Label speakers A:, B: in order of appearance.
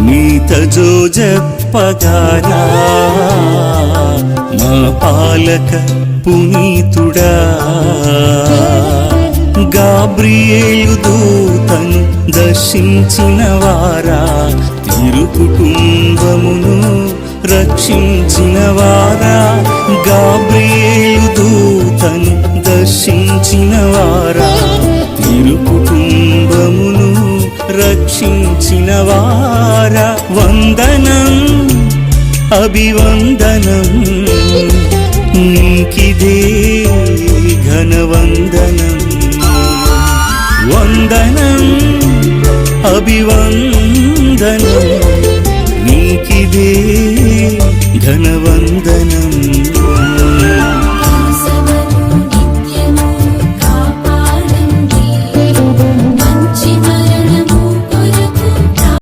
A: నీతజో జప్పగారా మా పాలక పునీతుడా గాబ్రియేలు దూతను దర్శించిన వారా తిరు కుటుంబమును రక్షించిన వారా గాబ్రియేలు దూతను దర్శించిన వారా తిరు కుటుంబమును రక్షించిన వారా వందనం అభివందనం నీకిదే ఘనవందనం వందనం అభివందనం నీకిదే ఘనవందనం